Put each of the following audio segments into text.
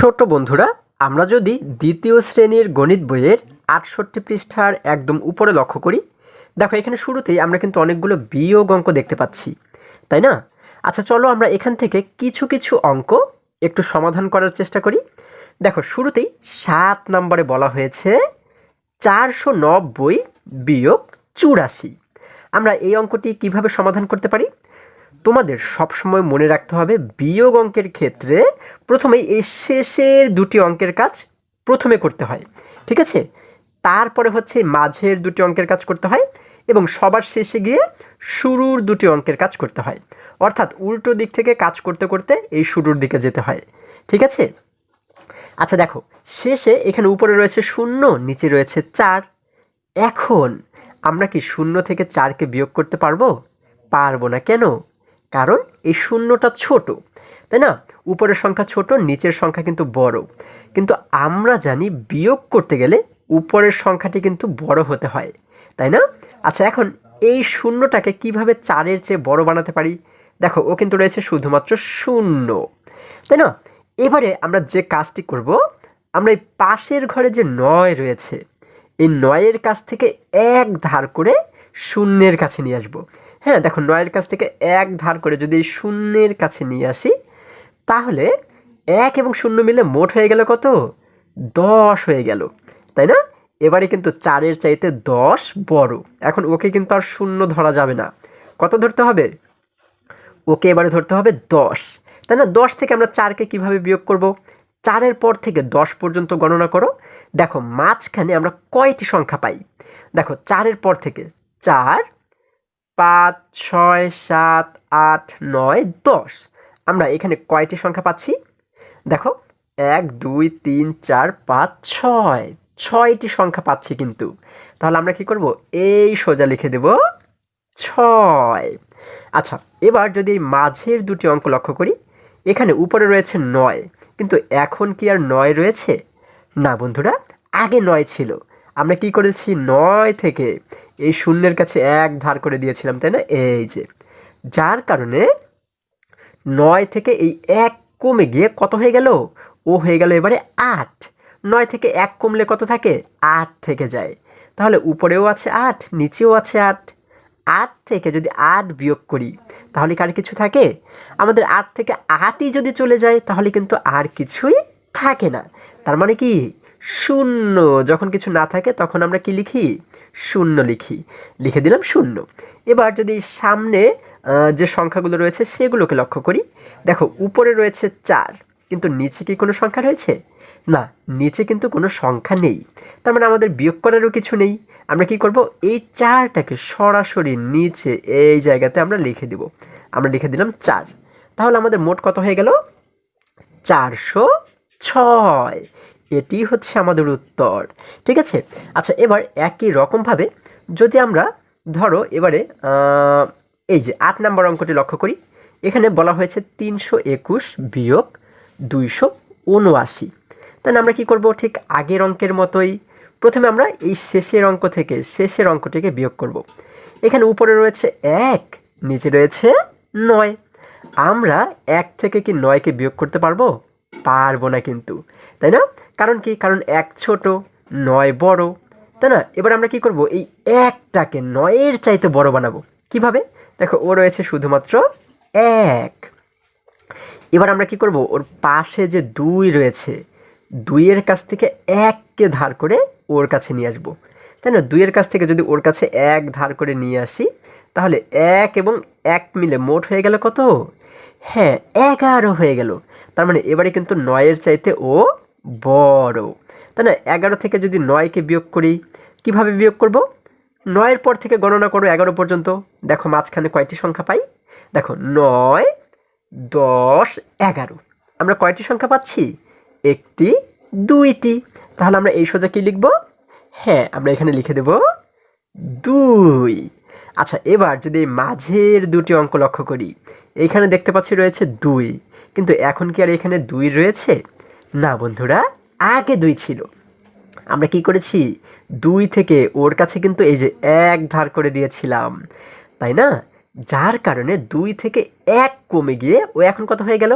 ছোট বন্ধুরা, আমরা যদি দ্বিতীয় শ্রেণীর গণিত বইয়ের ৬৮ পৃষ্ঠার একদম উপরে লক্ষ্য করি, দেখো এখানে শুরুতেই আমরা কিন্তু অনেকগুলো বিয়োগ অঙ্ক দেখতে পাচ্ছি, তাই না? আচ্ছা, চলো আমরা এখান থেকে কিছু কিছু অঙ্ক একটু সমাধান করার চেষ্টা করি। দেখো শুরুতেই ৭ নম্বরে বলা হয়েছে ৪৯০ বিয়োগ ৮৪। আমরা এই অঙ্কটি কিভাবে সমাধান করতে পারি? তোমাদের সবসময় মনে রাখতে হবে বিয়োগ অঙ্কের ক্ষেত্রে প্রথমেই এই শেষের দুটি অঙ্কের কাজ প্রথমে করতে হয়, ঠিক আছে? তারপরে হচ্ছে মাঝের দুটি অঙ্কের কাজ করতে হয় এবং সবার শেষে গিয়ে শুরুর দুটি অঙ্কের কাজ করতে হয়। অর্থাৎ উল্টো দিক থেকে কাজ করতে করতে এই শুরুর দিকে যেতে হয়, ঠিক আছে? আচ্ছা দেখো, শেষে এখানে উপরে রয়েছে ০, নিচে রয়েছে ৪। এখন আমরা কি ০ থেকে ৪কে বিয়োগ করতে পারবো? পারবো না। কেন? কারণ এই ০টা ছোট, তাই না? উপরের সংখ্যা ছোট, নিচের সংখ্যা কিন্তু বড়। কিন্তু আমরা জানি বিয়োগ করতে গেলে উপরের সংখ্যাটি কিন্তু বড় হতে হয়, তাই না? আচ্ছা, এখন এই ০টাকে কিভাবে ৪-এর চেয়ে বড় বানাতে পারি? দেখো, ও কিন্তু রয়েছে শুধুমাত্র ০, তাই না? এবারে আমরা যে কাজটি করব, আমরা এই পাশের ঘরে যে ৯ রয়েছে, এই ৯-এর কাছ থেকে ১ ধার করে ০-এর কাছে নিয়ে আসবো। হ্যাঁ, দেখো ৯-এর কাছ থেকে ১ ধার করে যদি এই ০-এর কাছে নিয়ে আসি, তাহলে ১ এবং ০ মিলে মোট হয়ে গেল কত? ১০ হয়ে গেল, তাই না? এবারে কিন্তু ৪-এর চাইতে ১০ বড়। এখন ওকে কিন্তু আর ০ ধরা যাবে না। কত ধরতে হবে? ওকে এবারে ধরতে হবে ১০, তাই না? ১০ থেকে আমরা ৪কে কিভাবে বিয়োগ করব? ৪-এর পর থেকে ১০ পর্যন্ত গণনা করো। দেখো মাঝখানে আমরা কয়টি সংখ্যা পাই? দেখো ৪-এর পর থেকে ৪, ৫, ৬, ৭, ৮, ৯, ১০। আমরা এখানে কয়টি সংখ্যা পাচ্ছি? দেখো ১, ২, ৩, ৪, ৫, ৬, ৬টি সংখ্যা পাচ্ছি কিন্তু। তাহলে আমরা কি করব? এই সোজা লিখে দেব ৬। আচ্ছা, এবার যদি এই মাঝের দুটি অঙ্ক লক্ষ্য করি, এখানে উপরে রয়েছে ৯, কিন্তু এখন কি আর ৯ রয়েছে? না বন্ধুরা, আগে ৯ ছিল। আমরা কি করেছি? ৯ থেকে এই ০-এর কাছে ১ ধার করে দিয়েছিলাম, তাই না? এই যে, যার কারণে ৯ থেকে এই ১ কমে গিয়ে কত হয়ে গেল? ও হয়ে গেল এবারে ৮। ৯ থেকে ১ কমলে কত থাকে? ৮ থেকে যায়। তাহলে উপরেও আছে ৮, নিচেও আছে ৮। ৮ থেকে যদি ৮ বিয়োগ করি, তাহলে কি আর কিছু থাকে? আমাদের ৮ থেকে ৮ই যদি চলে যায়, তাহলে কিন্তু আর কিছুই থাকে না। তার মানে কি? ০। যখন কিছু না থাকে তখন আমরা কি লিখি? ০ লিখি। লিখে দিলাম ০। এবার যদি সামনে যে সংখ্যাগুলো রয়েছে সেগুলোকে লক্ষ্য করি, দেখো উপরে রয়েছে ৪, কিন্তু নিচে কি কোনো সংখ্যা রয়েছে? না, নিচে কিন্তু কোনো সংখ্যা নেই। তার মানে আমাদের বিয়োগ করারও কিছু নেই। আমরা কি করব? এই ৪টাকে সরাসরি নিচে এই জায়গাতে আমরা লিখে দিব। আমরা লিখে দিলাম ৪। তাহলে আমাদের মোট কত হয়ে গেল? ৪০৬। এটি হচ্ছে আমাদের উত্তর, ঠিক আছে? আচ্ছা, এবার একই রকমভাবে যদি আমরা ধরো এবারে এই যে ৮ নম্বর অঙ্কটি লক্ষ্য করি, এখানে বলা হয়েছে ৩২১ বিয়োগ ২৭৯। তাহলে আমরা কি করব? ঠিক আগের অঙ্কের মতোই প্রথমে আমরা এই শেষের অঙ্ক থেকে শেষের অঙ্কটিকে বিয়োগ করব। এখানে উপরে রয়েছে ১, নিচে রয়েছে ৯। আমরা ১ থেকে কি ৯কে বিয়োগ করতে পারবো? পারবো না কিন্তু, তাই না? কারণ কি? কারণ ১ ছোট, ৯ বড়, তাই না? এবার আমরা কি করব? এই ১টাকে ৯-এর চাইতে বড় বানাবো। কিভাবে? দেখো, ও রয়েছে শুধুমাত্র ১। এবার আমরা কি করব? ওর পাশে যে ২ রয়েছে, ২-এর কাছ থেকে ১কে ধার করে ওর কাছে নিয়ে আসবো, তাই না? ২-এর কাছ থেকে যদি ওর কাছে ১ ধার করে নিয়ে আসি, তাহলে ১ এবং ১ মিলে মোট হয়ে গেল কত? হ্যাঁ, ১১ হয়ে গেল। তার মানে এবারে কিন্তু ৯-এর চাইতে ও বড়, তাই না? ১১ থেকে যদি ৯কে বিয়োগ করি, কিভাবে বিয়োগ করব? ৯-এর পর থেকে গণনা করো ১১ পর্যন্ত। দেখো মাঝখানে কয়টি সংখ্যা পাই? দেখো ৯, ১০, ১১। আমরা কয়টি সংখ্যা পাচ্ছি? একটি, ২টি। তাহলে আমরা এই সোজা কি লিখব? হ্যাঁ, আমরা এখানে লিখে দেব ২। আচ্ছা, এবার যদি মাঝের দুটি অঙ্ক লক্ষ্য করি, এইখানে দেখতে পাচ্ছি রয়েছে ২, কিন্তু এখন কি আর এখানে ২ রয়েছে? না বন্ধুরা, আগে ২ ছিল। আমরা কি করেছি? ২ থেকে ওর কাছে কিন্তু এই যে ১ ধার করে দিয়েছিলাম, তাই না? যার কারণে ২ থেকে ১ কমে গিয়ে ও এখন কত হয়ে গেল?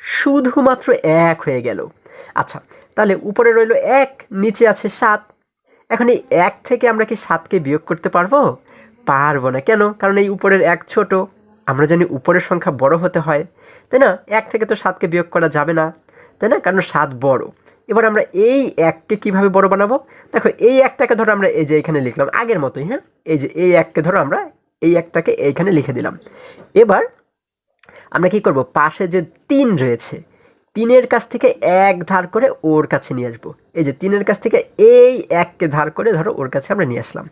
শুধুমাত্র ১ হয়ে গেল। আচ্ছা, তাহলে উপরে রইল 1, নিচে আছে 7। এখন এই 1 থেকে আমরা কি 7কে বিয়োগ করতে পারবো? পারবো না। কেন? কারণ এই উপরের 1 ছোট। আমরা জানি উপরের সংখ্যা বড় হতে হয়, তাই না? 1 থেকে তো 7কে বিয়োগ করা যাবে না, তাই না? কারণ 7 বড়। এবার আমরা এই 1কে কীভাবে বড় বানাবো? দেখো, এই 1টাকে ধরো আমরা এই যে এখানে লিখলাম আগের মতোই, হ্যাঁ? এই যে এই 1কে ধরো আমরা এই 1টাকে এইখানে লিখে দিলাম। এবার আমরা কি করব? পাশে যে 3 রয়েছে, 3-এর কাছ থেকে 1 ধার করে ওর কাছে নিয়ে আসবো। এই যে 3-এর কাছ থেকে এই 1কে ধার করে ধরো ওর কাছে আমরা নিয়ে আসলাম।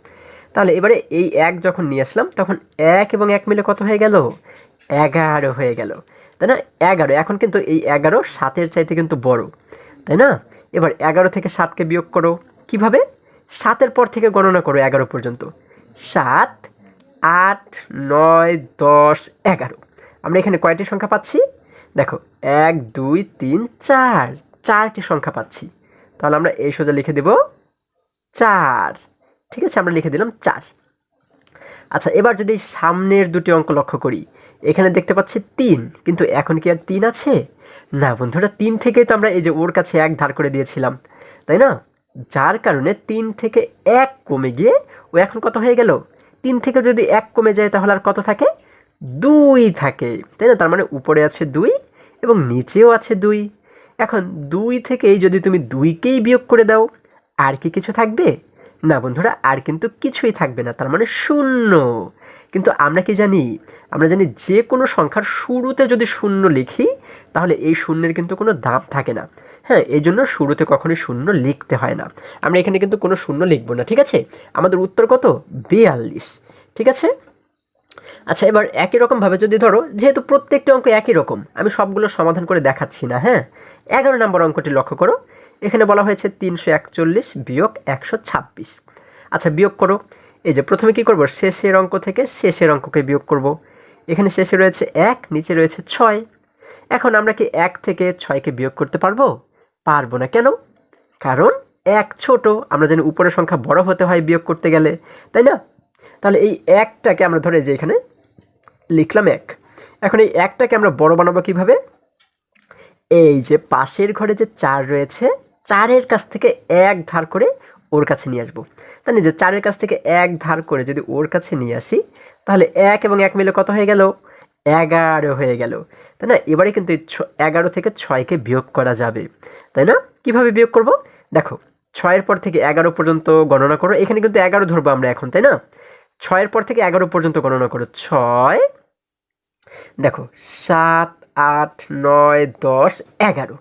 তাহলে এবারে এই 1 যখন নিয়ে আসলাম তখন 1 এবং 1 মিলে কত হয়ে গেল? 11 হয়ে গেল, তাই না? 11। এখন কিন্তু এই 11 7-এর চাইতে কিন্তু বড়, তাই না? এবার 11 থেকে 7কে বিয়োগ করো। কিভাবে? 7-এর পর থেকে গণনা করো 11 পর্যন্ত। 7, 8, 9, 10, 11। আমরা এখানে কয়টি সংখ্যা পাচ্ছি? দেখো, 1, 2, 3, 4, 4টি সংখ্যা পাচ্ছি। তাহলে আমরা এই সোজা লিখে দেব 4। ঠিক আছে, আমরা লিখে দিলাম 4। আচ্ছা, এবার যদি সামনের দুটি অঙ্ক লক্ষ্য করি, এখানে দেখতে পাচ্ছি 3, কিন্তু এখন কি আর 3 আছে? না বন্ধুরা, 3 থেকেই তো আমরা এই যে ওর কাছে 1 ধার করে দিয়েছিলাম, তাই না? যার কারণে 3 থেকে 1 কমে গিয়ে ও এখন কত হয়ে গেল? 3 থেকে যদি 1 কমে যায় তাহলে আর কত থাকে? 2 থাকে, তাই না? তার মানে উপরে আছে 2 এবং নিচেও আছে 2। এখন 2 থেকেই যদি তুমি 2কেই বিয়োগ করে দাও, আর কি কিছু থাকবে? না বন্ধুরা, আর কিন্তু কিছুই থাকবে না, তার মানে 0। কিন্তু আমরা কি জানি? আমরা জানি যে কোনো সংখ্যার শুরুতে যদি 0 লিখি তাহলে এই শূন্যের কিন্তু কোনো দাম থাকে না। হ্যাঁ, এই জন্য শুরুতে কখনোই 0 লিখতে হয় না। আমরা এখানে কিন্তু কোনো 0 লিখবো না, ঠিক আছে? আমাদের উত্তর কত? 42। ঠিক আছে? আচ্ছা, এবার একই রকমভাবে যদি ধরো, যেহেতু প্রত্যেকটি অঙ্ক একই রকম, আমি সবগুলো সমাধান করে দেখাচ্ছি না, হ্যাঁ? 11 নম্বর অঙ্কটি লক্ষ্য করো। এখানে বলা হয়েছে 341 বিয়োগ 126। আচ্ছা, বিয়োগ করো। এই যে প্রথমে কি করব? শেষের অঙ্ক থেকে শেষের অঙ্ককে বিয়োগ করব। এখানে শেষে রয়েছে 1, নিচে রয়েছে 6। এখন আমরা কি 1 থেকে 6কে বিয়োগ করতে পারবো? পারবো না। কেন? কারণ 1 ছোট। আমরা জানি উপরের সংখ্যা বড় হতে হয় বিয়োগ করতে গেলে, তাই না? তাহলে এই 1টাকে আমরা ধরে যে এখানে লিখলাম 1। এখন এই 1টাকে আমরা বড় বানাবো কিভাবে? এই যে পাশের ঘরে যে 4 রয়েছে, 4-এর কাছ থেকে 1 ধার করে ওর কাছে নিয়ে আসবো। তাই না? যে 4-এর কাছ থেকে 1 ধার করে যদি ওর কাছে নিয়ে আসি তাহলে 1 এবং 1 মিলে কত হয়ে গেল? 11 হয়ে গেল, তাই না? এবারে কিন্তু এই 11 থেকে 6কে বিয়োগ করা যাবে, তাই না? কিভাবে বিয়োগ করব? দেখো, 6-এর পর থেকে 11 পর্যন্ত গণনা করো। এখানে কিন্তু 11 ধরবো আমরা এখন, তাই না? 6-এর পর থেকে 11 পর্যন্ত গণনা করো। 6, দেখো, 7, 8, 9, 10, 11।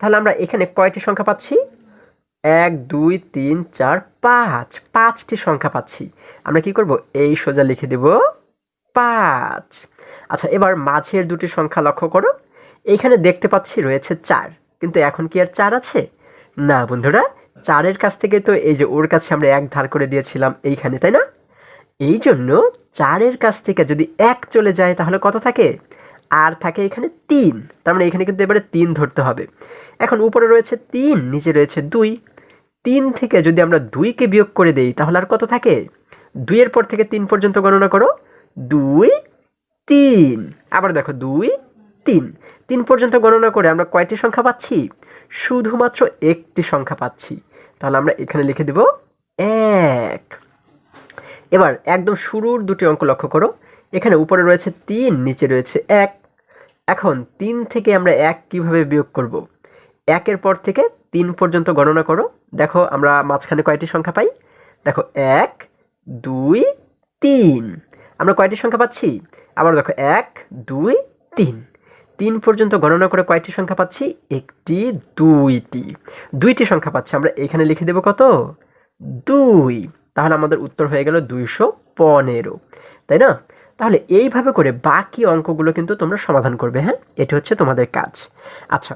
তাহলে আমরা এখানে কয়টি সংখ্যা পাচ্ছি? 1, 2, 3, 4, 5, 5টি সংখ্যা পাচ্ছি। আমরা কি করব? এই সোজা লিখে দেব 5। আচ্ছা, এবার মাঝের দুটি সংখ্যা লক্ষ্য করো। এইখানে দেখতে পাচ্ছি রয়েছে 4, কিন্তু এখন কি আর 4 আছে? না বন্ধুরা, 4-এর কাছ থেকে তো এই যে ওর কাছে আমরা 1 ধার করে দিয়েছিলাম এইখানে, তাই না? এই জন্য 4-এর কাছ থেকে যদি 1 চলে যায় তাহলে কত থাকে? আর থাকে এখানে 3। তার মানে এখানে কিন্তু এবারে 3 ধরতে হবে। এখন উপরে রয়েছে 3, নিচে রয়েছে 2। 3 থেকে যদি আমরা 2কে বিয়োগ করে দেই তাহলে আর কত থাকে? 2-এর পর থেকে 3 পর্যন্ত গণনা করো। 2, 3। আবার দেখো, 2, 3। 3 পর্যন্ত গণনা করে আমরা কয়টি সংখ্যা পাচ্ছি? শুধুমাত্র একটি সংখ্যা পাচ্ছি। তাহলে আমরা এখানে লিখে দেব 1। এবার একদম শুরুর দুটি অঙ্ক লক্ষ্য করো। এখানে উপরে রয়েছে 3, নিচে রয়েছে 1। এখন 3 থেকে আমরা 1 কিভাবে বিয়োগ করব? 1-এর পর থেকে 3 পর্যন্ত গণনা করো। দেখো, আমরা মাঝখানে কয়টি সংখ্যা পাই? দেখো, 1, 2, 3। আমরা কয়টি সংখ্যা পাচ্ছি? আবার দেখো, 1, 2, 3। 3 পর্যন্ত গণনা করে কয়টি সংখ্যা পাচ্ছি? 1টি, 2টি। 2টি সংখ্যা পাচ্ছি। আমরা এখানে লিখে দেব কত? 2। তাহলে আমাদের উত্তর হয়ে গেল 215, তাই না? তাহলে এইভাবে করে বাকি অঙ্কগুলো কিন্তু তোমরা সমাধান করবে, হ্যাঁ? এটা হচ্ছে তোমাদের কাজ। আচ্ছা,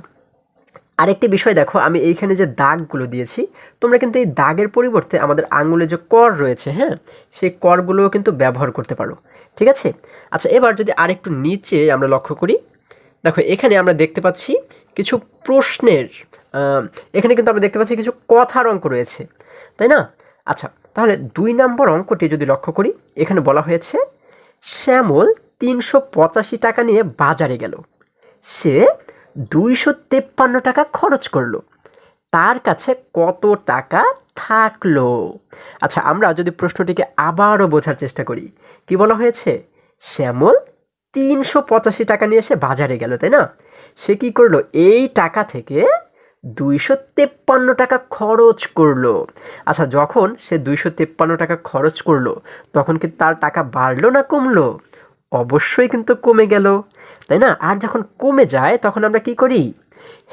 আরেকটি বিষয় দেখো, আমি এইখানে যে দাগগুলো দিয়েছি, তোমরা কিন্তু এই দাগের পরিবর্তে আমাদের আঙুলে যে কর রয়েছে, হ্যাঁ, সেই করগুলোও কিন্তু ব্যবহার করতে পারো, ঠিক আছে? আচ্ছা, এবার যদি আরেকটু নিচে আমরা লক্ষ্য করি, দেখো এখানে আমরা দেখতে পাচ্ছি কিছু প্রশ্নের, এখানে কিন্তু আমরা দেখতে পাচ্ছি কিছু কথার অঙ্ক রয়েছে, তাই না? আচ্ছা, তাহলে 2 নম্বর অঙ্কটি যদি লক্ষ্য করি, এখানে বলা হয়েছে শ্যামল 385 টাকা নিয়ে বাজারে গেল। সে 253 টাকা খরচ করলো। তার কাছে কত টাকা থাকলো। আচ্ছা, আমরা যদি প্রশ্নটিকে আবারও বোঝার চেষ্টা করি, কি বলা হয়েছে? শ্যামল 385 টাকা নিয়ে এসে বাজারে গেল, তাই না? সে কি করলো? এই টাকা থেকে 253 টাকা খরচ করলো। আচ্ছা, যখন সে 253 টাকা খরচ করলো, তখন কি তার টাকা বাড়লো না কমলো? অবশ্যই কিন্তু কমে গেল, তাই না? আর যখন কমে যায় তখন আমরা কি করি?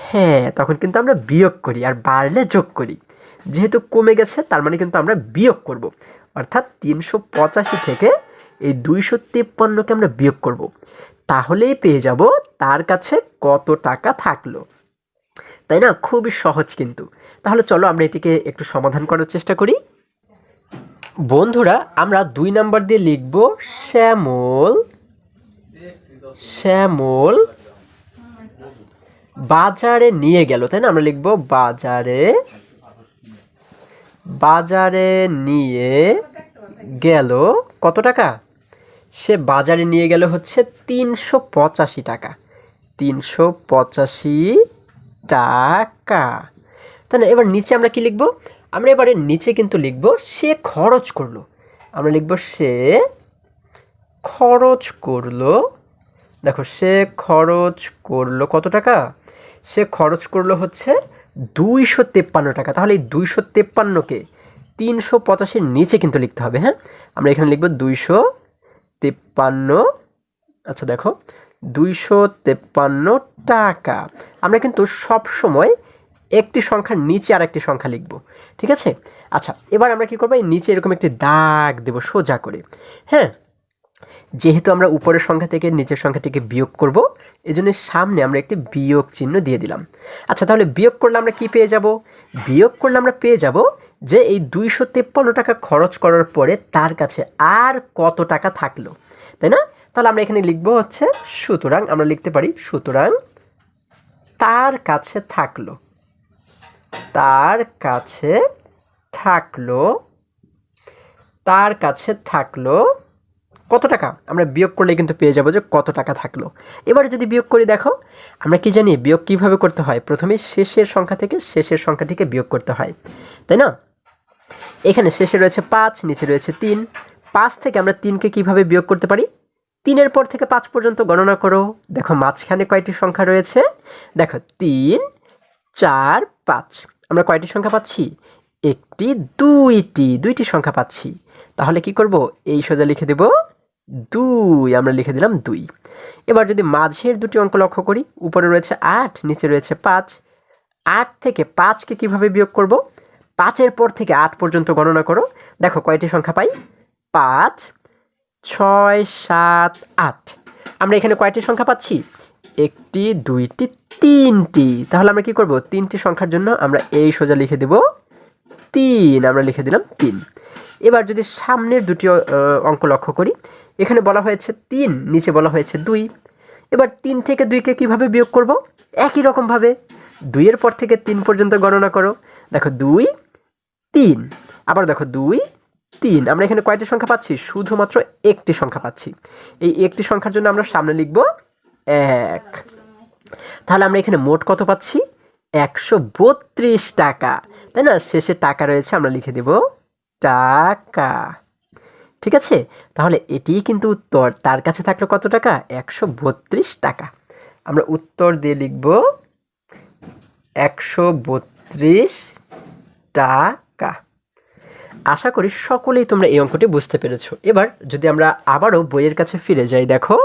হ্যাঁ, তখন কিন্তু আমরা বিয়োগ করি, আর বাড়লে যোগ করি। যেহেতু কমে গেছে তার মানে কিন্তু আমরা বিয়োগ করব। অর্থাৎ 385 থেকে এই 253কে আমরা বিয়োগ করব। তাহলেই পেয়ে যাব তার কাছে কত টাকা থাকলো, তাই না? খুবই সহজ কিন্তু। তাহলে চলো আমরা এটিকে একটু সমাধান করার চেষ্টা করি। বন্ধুরা, আমরা 2 নাম্বার দিয়ে লিখব শ্যামল শ্যামল বাজারে নিয়ে গেল, তাই না? আমরা লিখব বাজারে নিয়ে গেল কত টাকা? সে বাজারে নিয়ে গেল হচ্ছে 385 টাকা। 385 টাকা, তাই না? এবার নিচে আমরা কি লিখব? আমরা এবারে নিচে কিন্তু লিখব সে খরচ করলো। আমরা লিখব সে খরচ করলো। দেখো, সে খরচ করলো কত টাকা? সে খরচ করলো হচ্ছে 253 টাকা। তাহলে এই 253কে 385-র নিচে কিন্তু লিখতে হবে। হ্যাঁ, আমরা এখানে লিখব 253। আচ্ছা দেখো, 253 টাকা। আমরা কিন্তু সব সময় একটি সংখ্যার নিচে আর একটি সংখ্যা লিখব, ঠিক আছে? আচ্ছা, এবার আমরা কি করব? এই নিচে এরকম একটি দাগ দেব সোজা করে। হ্যাঁ, যেহেতু আমরা উপরের সংখ্যা থেকে নিচের সংখ্যাটিকে বিয়োগ করব, এজন্য সামনে আমরা একটি বিয়োগ চিহ্ন দিয়ে দিলাম। আচ্ছা, তাহলে বিয়োগ করলে আমরা কি পেয়ে যাব? বিয়োগ করলে আমরা পেয়ে যাব যে এই 253 টাকা খরচ করার পরে তার কাছে আর কত টাকা থাকলো, তাই না? তাহলে আমরা এখানে লিখব হচ্ছে সুতরাং, আমরা লিখতে পারি সুতরাং তার কাছে থাকলো কত টাকা? আমরা বিয়োগ করলে কিন্তু পেয়ে যাব যে কত টাকা থাকলো। এবারে যদি বিয়োগ করি, দেখো আমরা কি জানি বিয়োগ কিভাবে করতে হয়? প্রথমে শেষের সংখ্যা থেকে শেষের সংখ্যাটিকে বিয়োগ করতে হয়, তাই না? এখানে শেষে রয়েছে 5, নিচে রয়েছে 3। 5 থেকে আমরা 3কে কিভাবে বিয়োগ করতে পারি? 3-এর পর থেকে 5 পর্যন্ত গণনা করো। দেখো মাঝখানে কয়টি সংখ্যা রয়েছে? দেখো 3, 4, 5। আমরা কয়টি সংখ্যা পাচ্ছি? একটি, দুইটি সংখ্যা পাচ্ছি। তাহলে কি করব? এই সোজা লিখে দেব 2, আমরা লিখে দিলাম 2। এবার যদি মাঝের দুটি অঙ্ক লক্ষ্য করি, উপরে রয়েছে 8, নিচে রয়েছে 5। 8 থেকে 5কে কিভাবে বিয়োগ করব? 5-এর পর থেকে 8 পর্যন্ত গণনা করো। দেখো কয়টি সংখ্যা পাই? 5, 6, 7, 8। আমরা এখানে কয়টি সংখ্যা পাচ্ছি? একটি, দুইটি, তিনটি। তাহলে আমরা কি করব? 3টি সংখ্যার জন্য আমরা এই সোজা লিখে দেব 3, আমরা লিখে দিলাম 3। এবার যদি সামনের দুটি অঙ্ক লক্ষ্য করি, এখানে বলা হয়েছে 3, নিচে বলা হয়েছে 2। এবার 3 থেকে 2কে কিভাবে বিয়োগ করব? একই রকমভাবে 2-এর পর থেকে 3 পর্যন্ত গণনা করো। দেখো 2, 3। আবার দেখো 2, 3। আমরা এখানে কয়টি সংখ্যা পাচ্ছি? শুধুমাত্র একটি সংখ্যা পাচ্ছি। এই একটি সংখ্যার জন্য আমরা সামনে লিখব 1। তাহলে আমরা এখানে মোট কত পাচ্ছি? 132 টাকা, তাই না? শেষে টাকা রয়েছে, আমরা লিখে দেব টাকা, ঠিক আছে? তাহলে এটিই কিন্তু উত্তর। তার কাছে থাকলো কত টাকা? 132 টাকা। আমরা উত্তর দিয়ে লিখব 132 টাকা। আশা করি সকলেই তোমরা এই অঙ্কটি বুঝতে পেরেছো। এবার যদি আমরা আবারও বইয়ের কাছে ফিরে যাই, দেখো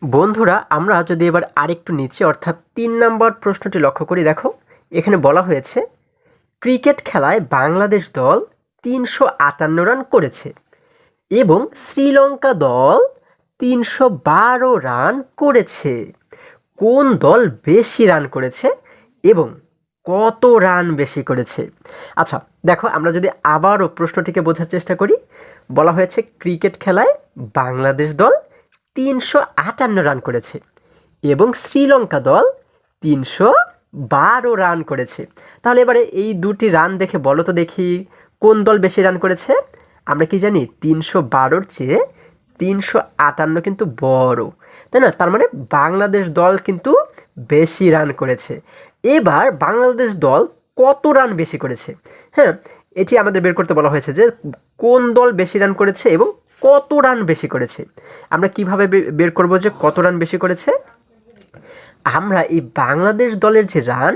বন্ধুরা, আমরা যদি এবার আরেকটু নিচে অর্থাৎ 3 নম্বর প্রশ্নটি লক্ষ্য করি, দেখো এখানে বলা হয়েছে ক্রিকেট খেলায় বাংলাদেশ দল 358 রান করেছে এবং শ্রীলঙ্কা দল 312 রান করেছে। কোন দল বেশি রান করেছে এবং কত রান বেশি করেছে? আচ্ছা দেখো, আমরা যদি আবারও প্রশ্নটিকে বোঝার চেষ্টা করি, বলা হয়েছে ক্রিকেট খেলায় বাংলাদেশ দল 358 রান করেছে এবং শ্রীলঙ্কা দল 312 রান করেছে। তাহলে এবারে এই দুটি রান দেখে বলো তো দেখি কোন দল বেশি রান করেছে? আমরা কি জানি 312-র চেয়ে 358 কিন্তু বড়, তাই না? তার মানে বাংলাদেশ দল কিন্তু বেশি রান করেছে। এবার বাংলাদেশ দল কত রান বেশি করেছে। হ্যাঁ, এটি আমাদের বের করতে বলা হয়েছে যে কোন দল বেশি রান করেছে এবং কত রান বেশি করেছে। আমরা কিভাবে বের করব যে কত রান বেশি করেছে? আমরা এই বাংলাদেশ দলের যে রান,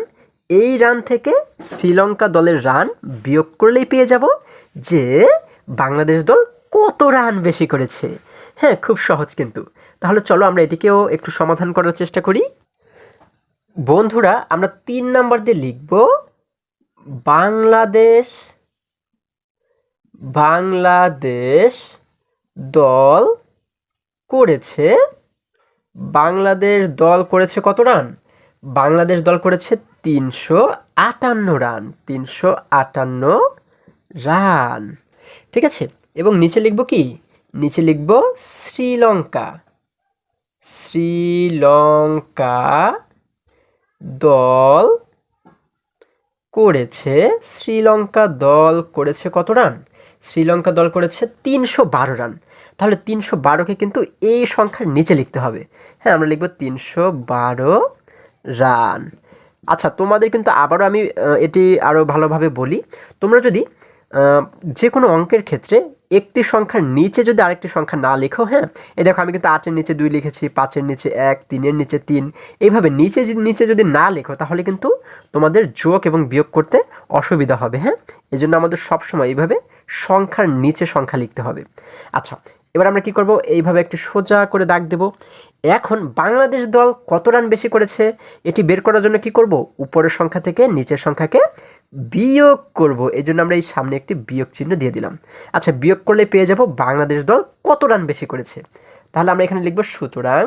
এই রান থেকে শ্রীলঙ্কা দলের রান বিয়োগ করলেই পেয়ে যাব যে বাংলাদেশ দল কত রান বেশি করেছে। হ্যাঁ, খুব সহজ কিন্তু। তাহলে চলো আমরা এটিকেও একটু সমাধান করার চেষ্টা করি। বন্ধুরা, আমরা 3 নাম্বার দিয়ে লিখব বাংলাদেশ দল করেছে কত রান? বাংলাদেশ দল করেছে 358 রান। 358 রান, ঠিক আছে। এবং নিচে লিখব কি? নিচে লিখব শ্রীলঙ্কা দল করেছে কত রান? শ্রীলঙ্কা দল করেছে 312 রান। তাহলে 312কে কিন্তু এই সংখ্যার নিচে লিখতে হবে। হ্যাঁ, আমরা লিখব 312 রান। আচ্ছা, তোমাদের কিন্তু আবারও আমি এটি আরও ভালোভাবে বলি। তোমরা যদি যে কোনো অঙ্কের ক্ষেত্রে একটি সংখ্যার নিচে যদি আরেকটি সংখ্যা না লেখো, হ্যাঁ, এই দেখো আমি কিন্তু 8-এর নিচে 2 লিখেছি, 5-এর নিচে 1, 3-এর নিচে 3, এইভাবে নিচে যদি না লেখো তাহলে কিন্তু তোমাদের যোগ এবং বিয়োগ করতে অসুবিধা হবে। হ্যাঁ, এই জন্য আমাদের সবসময় এইভাবে সংখ্যার নিচে সংখ্যা লিখতে হবে। আচ্ছা, এবার আমরা কি করব? এইভাবে একটি সোজা করে দাগ দেব। এখন বাংলাদেশ দল কত রান বেশি করেছে এটি বের করার জন্য কি করব? উপরের সংখ্যা থেকে নিচের সংখ্যাকে বিয়োগ করব। এই জন্য আমরা এই সামনে একটি বিয়োগ চিহ্ন দিয়ে দিলাম। আচ্ছা, বিয়োগ করলে পেয়ে যাব বাংলাদেশ দল কত রান বেশি করেছে। তাহলে আমরা এখানে লিখব সুতরাং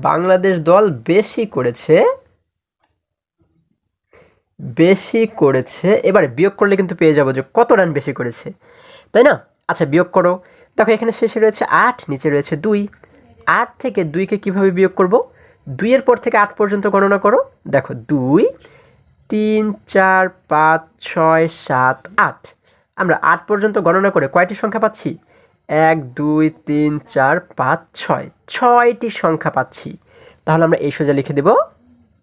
বাংলাদেশ দল বেশি করেছে। এবারে বিয়োগ করলে কিন্তু পেয়ে যাব যে কত রান বেশি করেছে, তাই না? আচ্ছা, বিয়োগ করো। দেখো এখানে শেষে রয়েছে 8, নিচে রয়েছে 2। 8 থেকে 2কে কিভাবে বিয়োগ করব? 2 এর পর থেকে 8 পর্যন্ত গণনা করো। দেখো 2, 3, 4, 5, 6, 7, 8। আমরা 8 পর্যন্ত গণনা করে কয়টি সংখ্যা পাচ্ছি? 1, 2, 3, 4, 5, 6, 6টি সংখ্যা পাচ্ছি। তাহলে আমরা এই সোজা লিখে দেব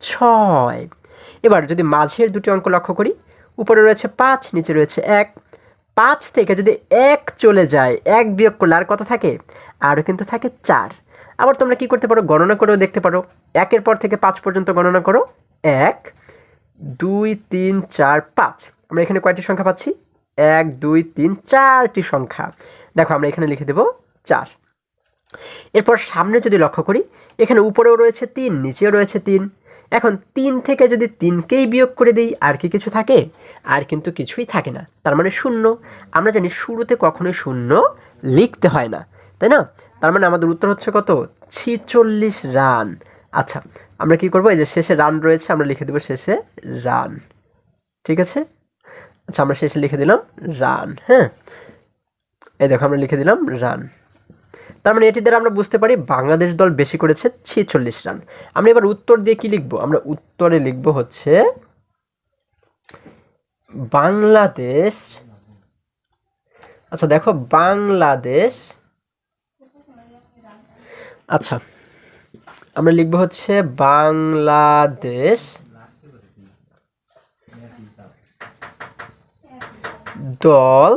6। এবার যদি মাঝের দুটি অঙ্ক লক্ষ্য করি, উপরে রয়েছে 5, নিচে রয়েছে 1। 5 থেকে যদি 1 চলে যায়, 1 বিয়োগ করলে আর কত থাকে? আরও কিন্তু থাকে 4। আবার তোমরা কি করতে পারো? গণনা করেও দেখতে পারো। 1-এর পর থেকে 5 পর্যন্ত গণনা করো। 1, 2, 3, 4, 5। আমরা এখানে কয়টি সংখ্যা পাচ্ছি? 1, 2, 3, 4টি সংখ্যা। দেখো আমরা এখানে লিখে দেব 4। এরপর সামনে যদি লক্ষ্য করি, এখানে উপরেও রয়েছে 3, নিচেও রয়েছে 3। এখন 3 থেকে যদি 3কেই বিয়োগ করে দিই, আর কি কিছু থাকে? আর কিন্তু কিছুই থাকে না, তার মানে 0। আমরা জানি শুরুতে কখনোই 0 লিখতে হয় না, তাই না? তার মানে আমাদের উত্তর হচ্ছে কত? 46 রান। আচ্ছা, আমরা কি করব? এই যে শেষে রান রয়েছে, আমরা লিখে দেব শেষে রান, ঠিক আছে? আচ্ছা, আমরা শেষে লিখে দিলাম রান। হ্যাঁ, এই দেখো আমরা লিখে দিলাম রান। তার মানে এটি দ্বারা আমরা বুঝতে পারি বাংলাদেশ দল বেশি করেছে 46 রান। আমরা এবার উত্তর দিয়ে কি লিখব? আমরা উত্তরে লিখব হচ্ছে বাংলাদেশ। আচ্ছা দেখো, বাংলাদেশ, আচ্ছা আমরা লিখব হচ্ছে বাংলাদেশ দল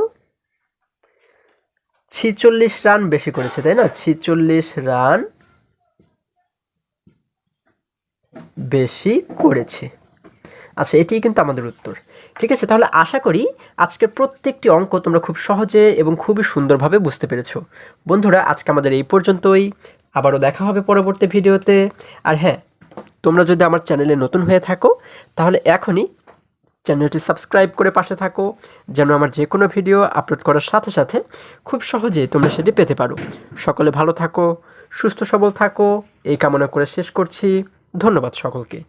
46 রান বেশি করেছে, তাই না? 46 রান বেশি করেছে। আচ্ছা, এটিই কিন্তু আমাদের উত্তর, ঠিক আছে? তাহলে আশা করি আজকের প্রত্যেকটি অঙ্ক তোমরা খুব সহজে এবং খুবই সুন্দরভাবে বুঝতে পেরেছো। বন্ধুরা, আজকে আমাদের এই পর্যন্তই। আবারও দেখা হবে পরবর্তী ভিডিওতে। আর হ্যাঁ, তোমরা যদি আমার চ্যানেলে নতুন হয়ে থাকো তাহলে এখনই চ্যানেলটি সাবস্ক্রাইব করে পাশে থাকো, যেন আমার যে কোনো ভিডিও আপলোড করার সাথে সাথে খুব সহজেই তোমরা সেটি পেতে পারো। সকলে ভালো থাকো, সুস্থ সবল থাকো, এই কামনা করে শেষ করছি। ধন্যবাদ সকলকে।